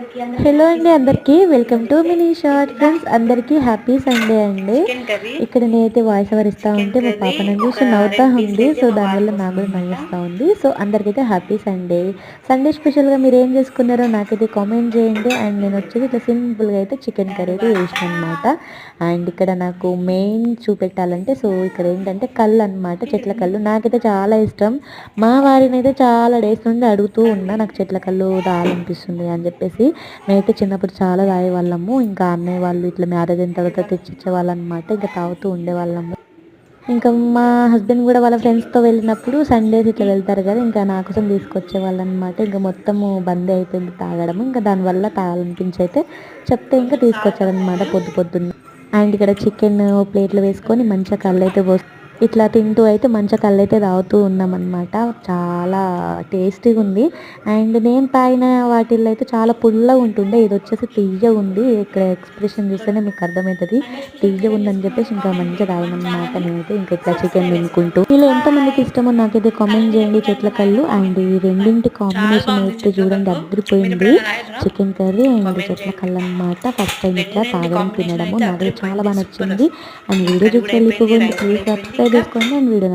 Hello అండి, అందరికీ welcome to mini short. Friends అందరికీ హ్యాపీ సండే అండి. ఇక్కడ నేనైతే వాయిస్ ఓవర్ ఇస్తూ ఉంటే మా పాప నన్ను చూసి నవ్వుతూ ఉంది. సో దానివల్ల నాకు కూడా నవ్వుస్తూ ఉంది. సో అందరికైతే హ్యాపీ సండే. సండే స్పెషల్గా మీరు ఏం చేసుకున్నారో నాకైతే కామెంట్ చేయండి. అండ్ నేను వచ్చేది ఇట్లా సింపుల్గా అయితే చికెన్ కర్రీ అయితే చేసిన అనమాట. అండ్ ఇక్కడ నాకు మెయిన్ చూపెట్టాలంటే సో ఇక్కడ ఏంటంటే కళ్ళు అనమాట, చెట్ల కళ్ళు. నాకైతే చాలా ఇష్టం. మా వారిని అయితే చాలా డేస్ నుండి అడుగుతూ ఉన్నా నాకు చెట్ల కళ్ళు తాగాలనిపిస్తుంది అని చెప్పేసి. మేమైతే చిన్నప్పుడు చాలా తాగేవాళ్ళము. ఇంకా అన్నయ్య వాళ్ళు ఇట్లా మ్యారేజ్ అయిన తర్వాత తెచ్చిచ్చేవాళ్ళు అనమాట. ఇంకా తాగుతూ ఉండేవాళ్ళము. ఇంకా మా హస్బెండ్ కూడా వాళ్ళ ఫ్రెండ్స్తో వెళ్ళినప్పుడు సండేస్ ఇట్లా వెళ్తారు కదా, ఇంకా నా కోసం తీసుకొచ్చేవాళ్ళు అనమాట. ఇంకా మొత్తము బంద్ అయిపోయింది తాగడము. ఇంకా దానివల్ల తాగాలనిపించి అయితే చెప్తే ఇంకా తీసుకొచ్చారనమాట పొద్దున్నే. అండ్ ఇక్కడ చికెన్ ప్లేట్లో వేసుకొని మంచిగా కళ్ళు అయితే ఇట్లా తింటూ అయితే మంచిగా కళ్ళు అయితే తాగుతూ ఉన్నామన్నమాట. చాలా టేస్టీగా ఉంది. అండ్ నేను తాగిన వాటిల్లో అయితే చాలా పుల్లగా ఉంటుండే, ఇది వచ్చేసి తీయగా ఉంది. ఇక్కడ ఎక్స్ప్రెషన్ చూస్తేనే మీకు అర్థమవుతుంది తీయగా ఉందని చెప్పేసి ఇంకా మంచిగా తాగినమాట. నేనైతే ఇంకా ఇట్లా చికెన్ తినుకుంటూ. వీళ్ళు ఎంతమందికి ఇష్టమో నాకైతే కామెంట్ చేయండి చెట్ల కళ్ళు. అండ్ ఈ రెండింటి కాంబినేషన్ అయితే చూడండి అద్దరిపోయింది. చికెన్ కర్రీ అండ్ చెట్ల కళ్ళు అనమాట. ఫస్ట్ టైం ఇట్లా తాగడం తినడము నాకు చాలా బాగా నచ్చింది. అండ్ వీడియో చూసి వెళ్ళిపోయింది. ప్లీజ్ సబ్స్క్రైబ్ చేసుకోండి అండ్ వీడియో